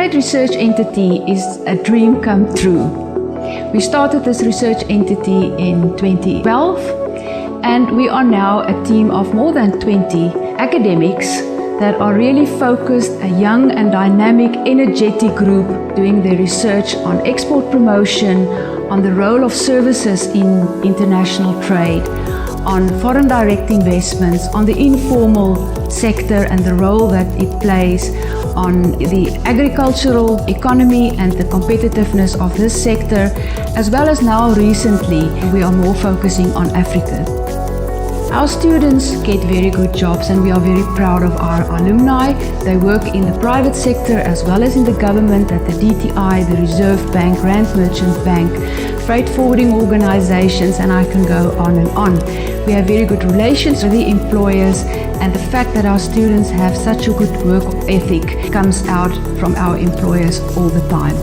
Trade Research Entity is a dream come true. We started this research entity in 2012, and we are now a team of more than 20 academics that are really focused, a young and dynamic, energetic group doing their research on export promotion, on the role of services in international trade, on foreign direct investments, on the informal sector and the role that it plays, on the agricultural economy and the competitiveness of this sector, as well as now recently we are more focusing on Africa. Our students get very good jobs and we are very proud of our alumni. They work in the private sector as well as in the government at the DTI, the Reserve Bank, Rand Merchant Bank, freight forwarding organizations, and I can go on and on. We have very good relations with the employers, and the fact that our students have such a good work ethic comes out from our employers all the time.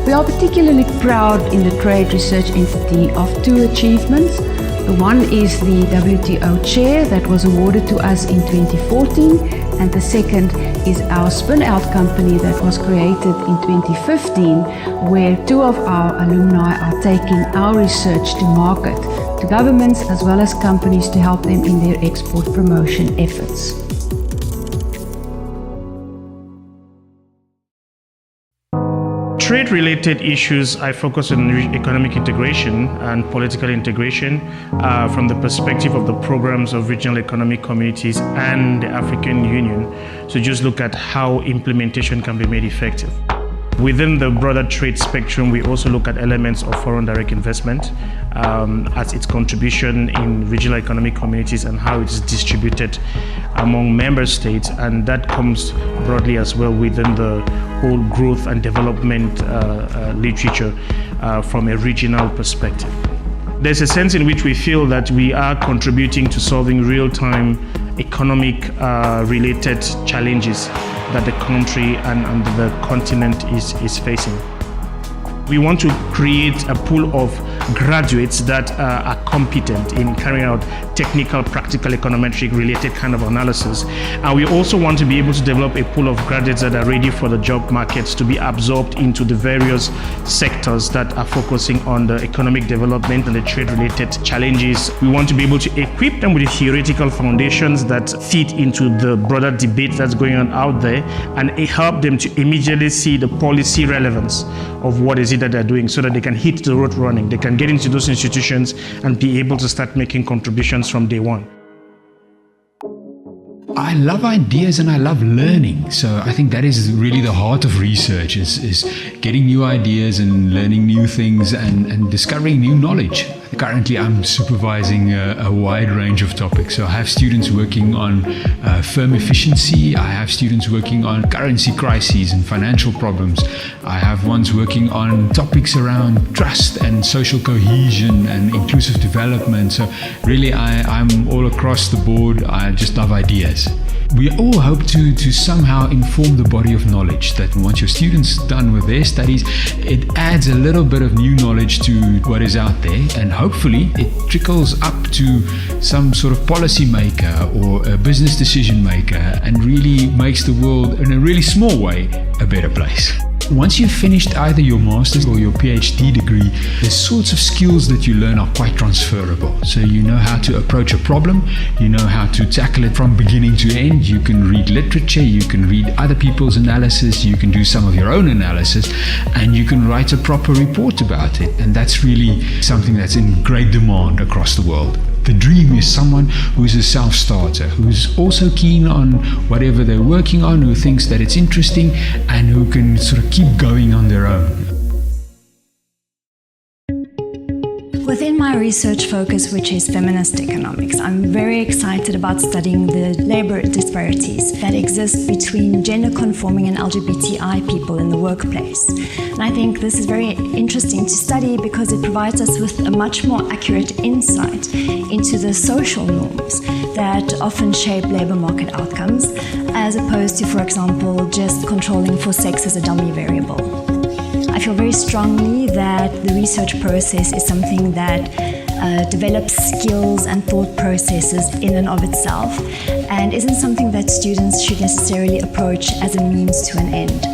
We are particularly proud in the Trade Research Entity of two achievements. The one is the WTO chair that was awarded to us in 2014, and the second is our spin-out company that was created in 2015, where two of our alumni are taking our research to market, to governments as well as companies to help them in their export promotion efforts. Trade-related issues, I focus on economic integration and political integration from the perspective of the programs of regional economic communities and the African Union. So just look at how implementation can be made effective. Within the broader trade spectrum, we also look at elements of foreign direct investment as its contribution in regional economic communities and how it's distributed among member states, and that comes broadly as well within the whole growth and development literature from a regional perspective. There's a sense in which we feel that we are contributing to solving real-time economic related challenges that the country and the continent is facing. We want to create a pool of graduates that are competent in carrying out technical, practical, econometric related kind of analysis. And we also want to be able to develop a pool of graduates that are ready for the job markets to be absorbed into the various sectors that are focusing on the economic development and the trade related challenges. We want to be able to equip them with the theoretical foundations that fit into the broader debate that's going on out there, and help them to immediately see the policy relevance of what is it that they're doing, so that they can hit the road running. They can get into those institutions and be able to start making contributions from day one. I love ideas and I love learning. So I think that is really the heart of research, is getting new ideas and learning new things and discovering new knowledge. Currently, I'm supervising a wide range of topics. So I have students working on firm efficiency. I have students working on currency crises and financial problems. I have ones working on topics around trust and social cohesion and inclusive development. So really, I'm all across the board. I just love ideas. We all hope to somehow inform the body of knowledge that once your students done with their studies, it adds a little bit of new knowledge to what is out there, and hopefully it trickles up to some sort of policy maker or a business decision maker and really makes the world, in a really small way, a better place. Once you've finished either your master's or your PhD degree, the sorts of skills that you learn are quite transferable. So you know how to approach a problem, you know how to tackle it from beginning to end, you can read literature, you can read other people's analysis, you can do some of your own analysis, and you can write a proper report about it. And that's really something that's in great demand across the world. The dream is someone who is a self-starter, who's also keen on whatever they're working on, who thinks that it's interesting, and who can sort of keep going on their own. Within my research focus, which is feminist economics, I'm very excited about studying the labor disparities that exist between gender-conforming and LGBTI people in the workplace. And I think this is very interesting to study because it provides us with a much more accurate insight into the social norms that often shape labor market outcomes, as opposed to, for example, just controlling for sex as a dummy variable. I feel very strongly that the research process is something that develops skills and thought processes in and of itself, and isn't something that students should necessarily approach as a means to an end.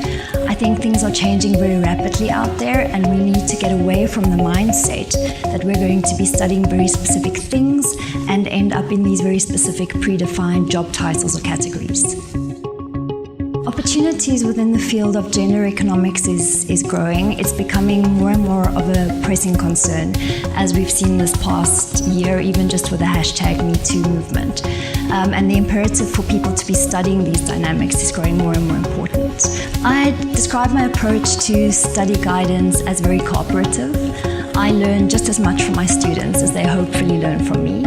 I think things are changing very rapidly out there, and we need to get away from the mindset that we're going to be studying very specific things and end up in these very specific predefined job titles or categories. Opportunities within the field of gender economics is growing. It's becoming more and more of a pressing concern, as we've seen this past year, even just with the hashtag #MeToo movement. And the imperative for people to be studying these dynamics is growing more and more important. I describe my approach to study guidance as very cooperative. I learn just as much from my students as they hopefully learn from me.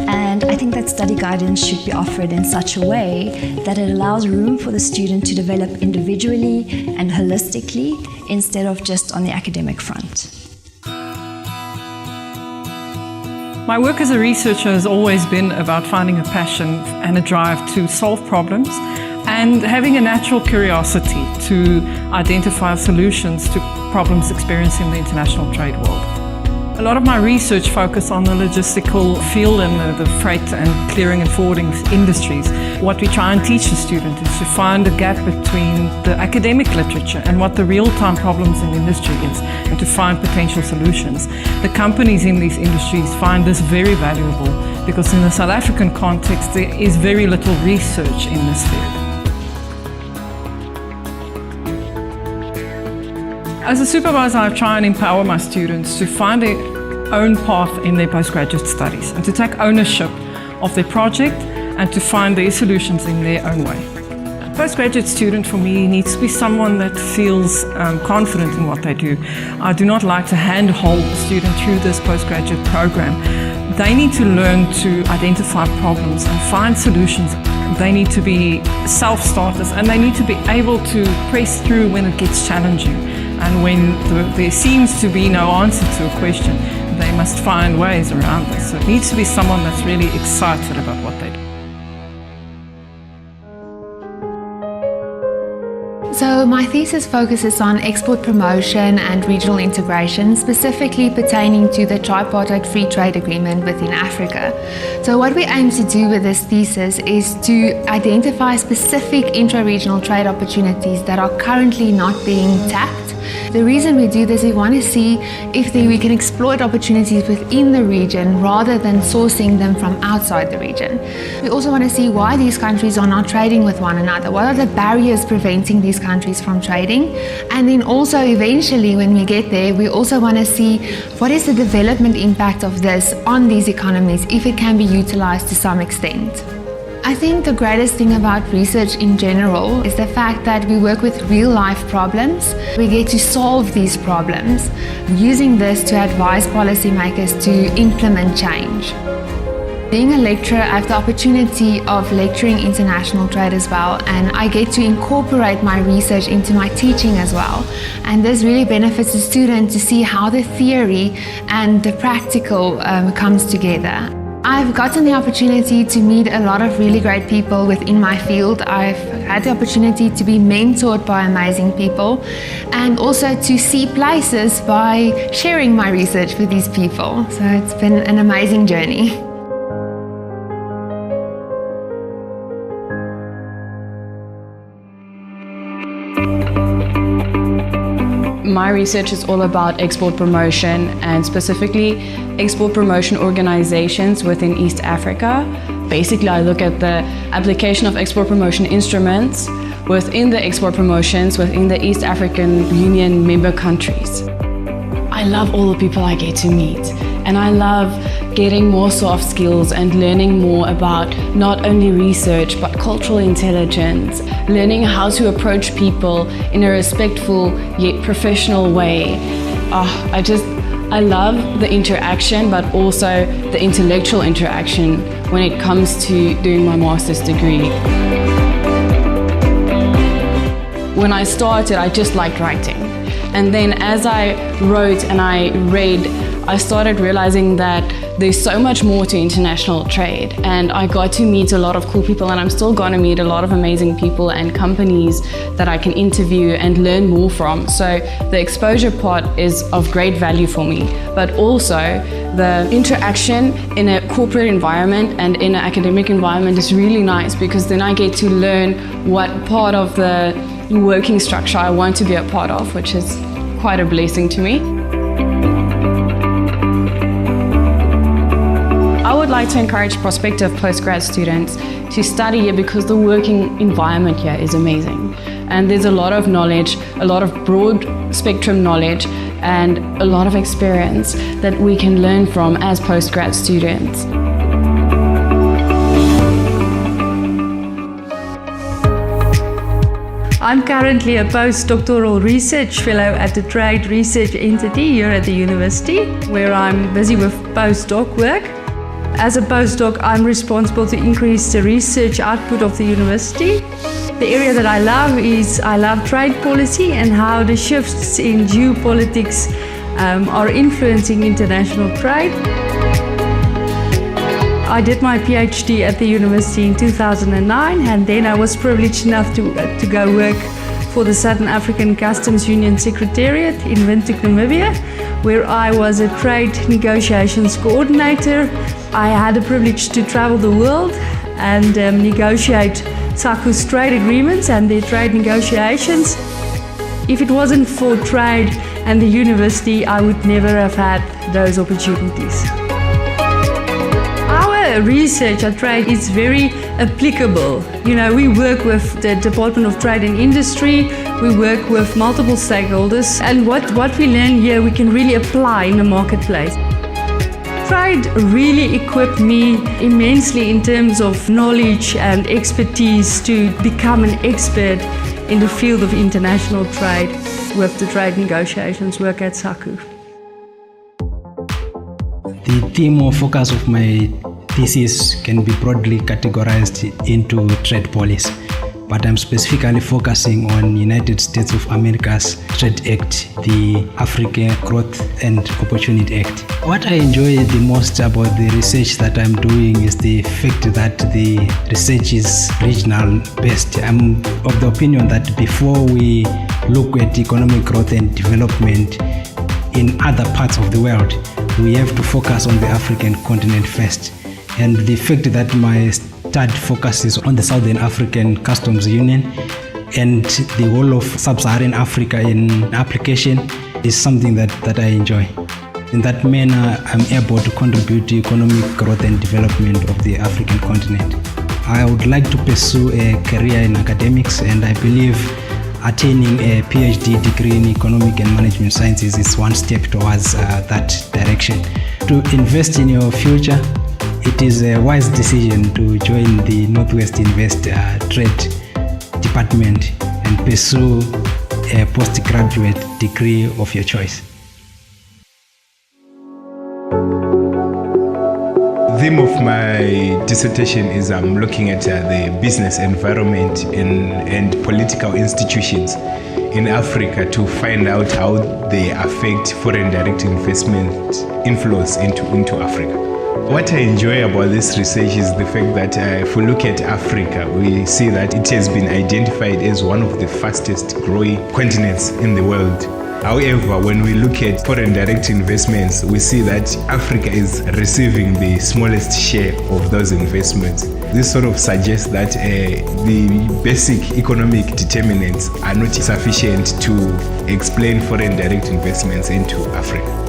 And I think that study guidance should be offered in such a way that it allows room for the student to develop individually and holistically instead of just on the academic front. My work as a researcher has always been about finding a passion and a drive to solve problems and having a natural curiosity to identify solutions to problems experienced in the international trade world. A lot of my research focuses on the logistical field and the freight and clearing and forwarding industries. What we try and teach the student is to find a gap between the academic literature and what the real-time problems in industry is, and to find potential solutions. The companies in these industries find this very valuable because in the South African context there is very little research in this field. As a supervisor, I try and empower my students to find their own path in their postgraduate studies and to take ownership of their project and to find their solutions in their own way. A postgraduate student for me needs to be someone that feels confident in what they do. I do not like to handhold a student through this postgraduate program. They need to learn to identify problems and find solutions. They need to be self-starters, and they need to be able to press through when it gets challenging. And when there seems to be no answer to a question, they must find ways around this. So it needs to be someone that's really excited about what they do. So my thesis focuses on export promotion and regional integration, specifically pertaining to the tripartite free trade agreement within Africa. So what we aim to do with this thesis is to identify specific intra-regional trade opportunities that are currently not being tapped. The reason we do this, we want to see if we can exploit opportunities within the region rather than sourcing them from outside the region. We also want to see why these countries are not trading with one another. What are the barriers preventing these countries from trading? And then also eventually when we get there, we also want to see what is the development impact of this on these economies if it can be utilized to some extent. I think the greatest thing about research in general is the fact that we work with real-life problems. We get to solve these problems, using this to advise policymakers to implement change. Being a lecturer, I have the opportunity of lecturing international trade as well, and I get to incorporate my research into my teaching as well. And this really benefits the student to see how the theory and the practical comes together. I've gotten the opportunity to meet a lot of really great people within my field. I've had the opportunity to be mentored by amazing people and also to see places by sharing my research with these people. So it's been an amazing journey. My research is all about export promotion and specifically export promotion organizations within East Africa. Basically, I look at the application of export promotion instruments within the export promotions within the East African Union member countries. I love all the people I get to meet, and I love getting more soft skills and learning more about not only research but cultural intelligence, learning how to approach people in a respectful yet professional way. I love the interaction, but also the intellectual interaction when it comes to doing my master's degree. When I started, I just liked writing. And then as I wrote and I read I started realizing that there's so much more to international trade, and I got to meet a lot of cool people, and I'm still going to meet a lot of amazing people and companies that I can interview and learn more from. So the exposure part is of great value for me, but also the interaction in a corporate environment and in an academic environment is really nice, because then I get to learn what part of the working structure I want to be a part of, which is quite a blessing to me. I would like to encourage prospective postgrad students to study here, because the working environment here is amazing. And there's a lot of knowledge, a lot of broad spectrum knowledge, and a lot of experience that we can learn from as postgrad students. I'm currently a postdoctoral research fellow at the Trade Research Entity here at the university, where I'm busy with postdoc work. As a postdoc, I'm responsible to increase the research output of the university. The area that I love trade policy and how the shifts in geopolitics are influencing international trade. I did my PhD at the university in 2009, and then I was privileged enough to go work for the Southern African Customs Union Secretariat in Windhoek, Namibia, where I was a trade negotiations coordinator. I had the privilege to travel the world and negotiate SACU's trade agreements and their trade negotiations. If it wasn't for trade and the university, I would never have had those opportunities. Our research at Trade is very applicable. You know, we work with the Department of Trade and Industry, we work with multiple stakeholders, and what we learn here we can really apply in the marketplace. Trade really equipped me immensely in terms of knowledge and expertise to become an expert in the field of international trade with the trade negotiations work at SACU. The theme or focus of my thesis can be broadly categorized into trade policy, but I'm specifically focusing on United States of America's Trade Act, the African Growth and Opportunity Act. What I enjoy the most about the research that I'm doing is the fact that the research is regional based. I'm of the opinion that before we look at economic growth and development in other parts of the world, we have to focus on the African continent first. And the fact that my study focuses on the Southern African Customs Union and the whole of Sub-Saharan Africa in application is something that I enjoy. In that manner, I'm able to contribute to economic growth and development of the African continent. I would like to pursue a career in academics, and I believe attaining a PhD degree in economic and management sciences is one step towards that direction. To invest in your future, it is a wise decision to join the Northwest Invest Trade Department and pursue a postgraduate degree of your choice. The theme of my dissertation is I'm looking at the business environment and political institutions in Africa to find out how they affect foreign direct investment inflows into Africa. What I enjoy about this research is the fact that if we look at Africa, we see that it has been identified as one of the fastest growing continents in the world. However, when we look at foreign direct investments, we see that Africa is receiving the smallest share of those investments. This sort of suggests that the basic economic determinants are not sufficient to explain foreign direct investments into Africa.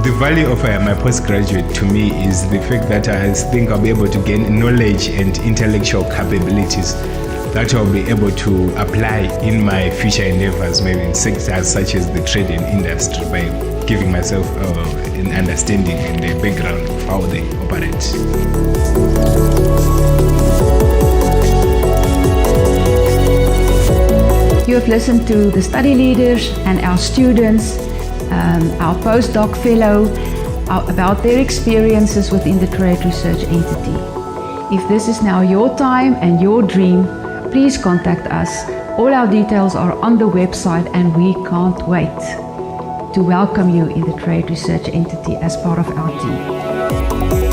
The value of my postgraduate to me is the fact that I think I'll be able to gain knowledge and intellectual capabilities that I'll be able to apply in my future endeavors, maybe in sectors such as the trade and industry, by giving myself an understanding and a background of how they operate. You have listened to the study leaders and our students, our postdoc fellow, about their experiences within the Trade Research Entity. If this is now your time and your dream, please contact us. All our details are on the website and we can't wait to welcome you in the Trade Research Entity as part of our team.